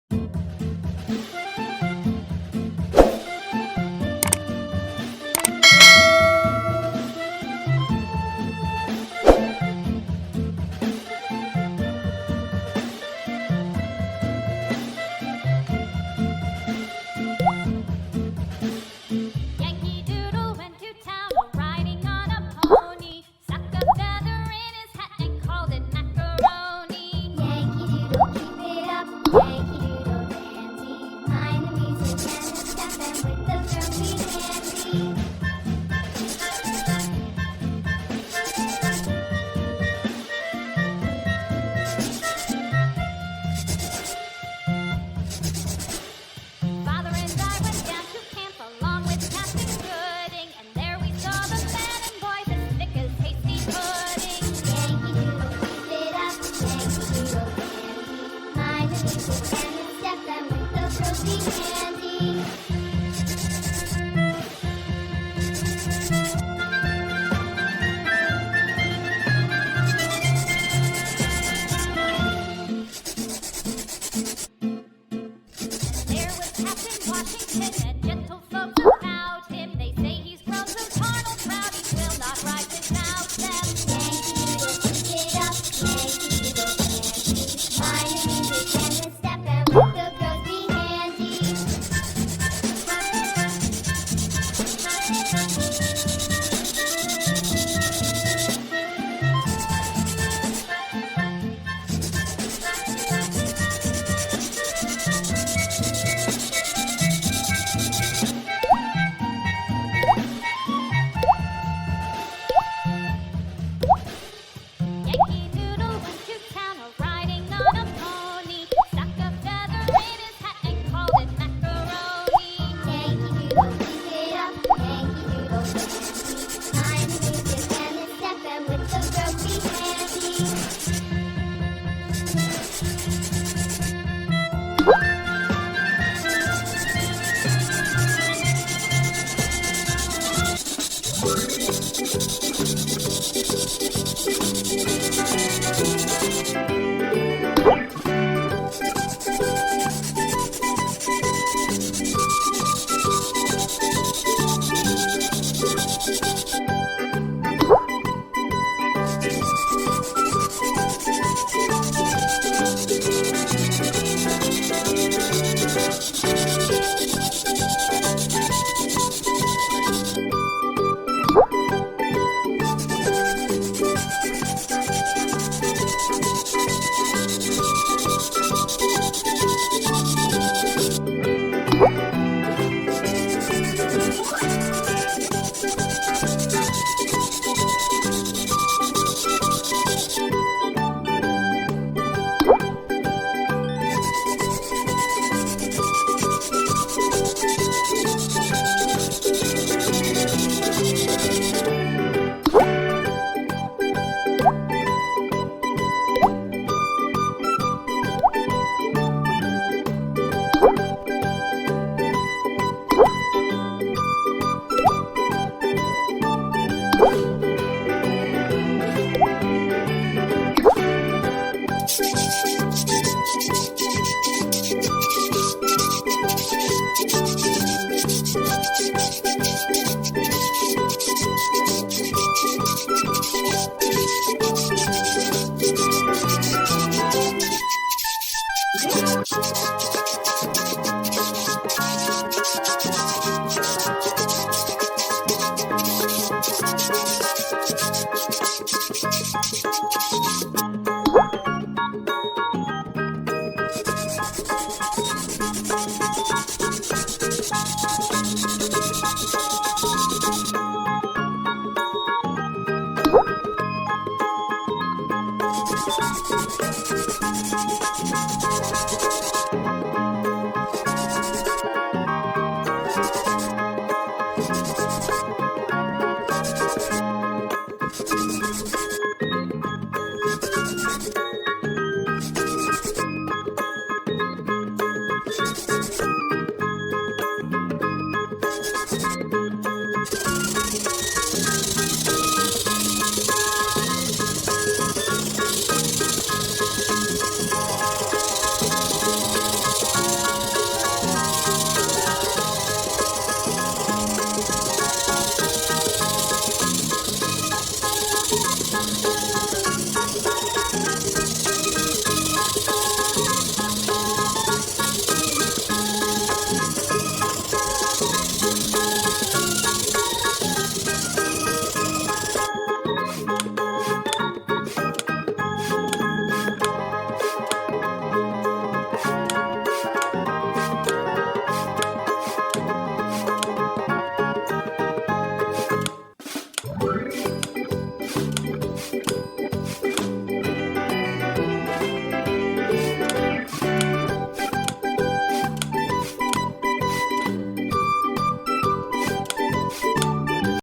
Yankee Doodle went to town riding on a pony. Stuck a feather in his hat and called it macaroni. Yankee Doodle, keep it up. Yankee Doodle dandy. Mind the music and the step and with the drum be handy. Father and I went down to camp along with Captain Gooding, and there we saw the men and boys as thick as hasty pudding. Yankee Doodle, keep it up. Yankee Doodle dandy. Mind the music and the step and with the drum be handy. There was Captain Washington and gentle folks about him. They say he's grown so Arnold rowdy will not ride without them. Yankee Doodle, keep it up. Yankee Doodle dandy. Mind the music and the step and with the girls be handy. Yankee Doodle went to town riding on a pony. Stuck a feather in his hat and called it macaroni. Yankee Doodle, keep it up. Yankee Doodle dandy. Mind the music and the step and with the girls be handy.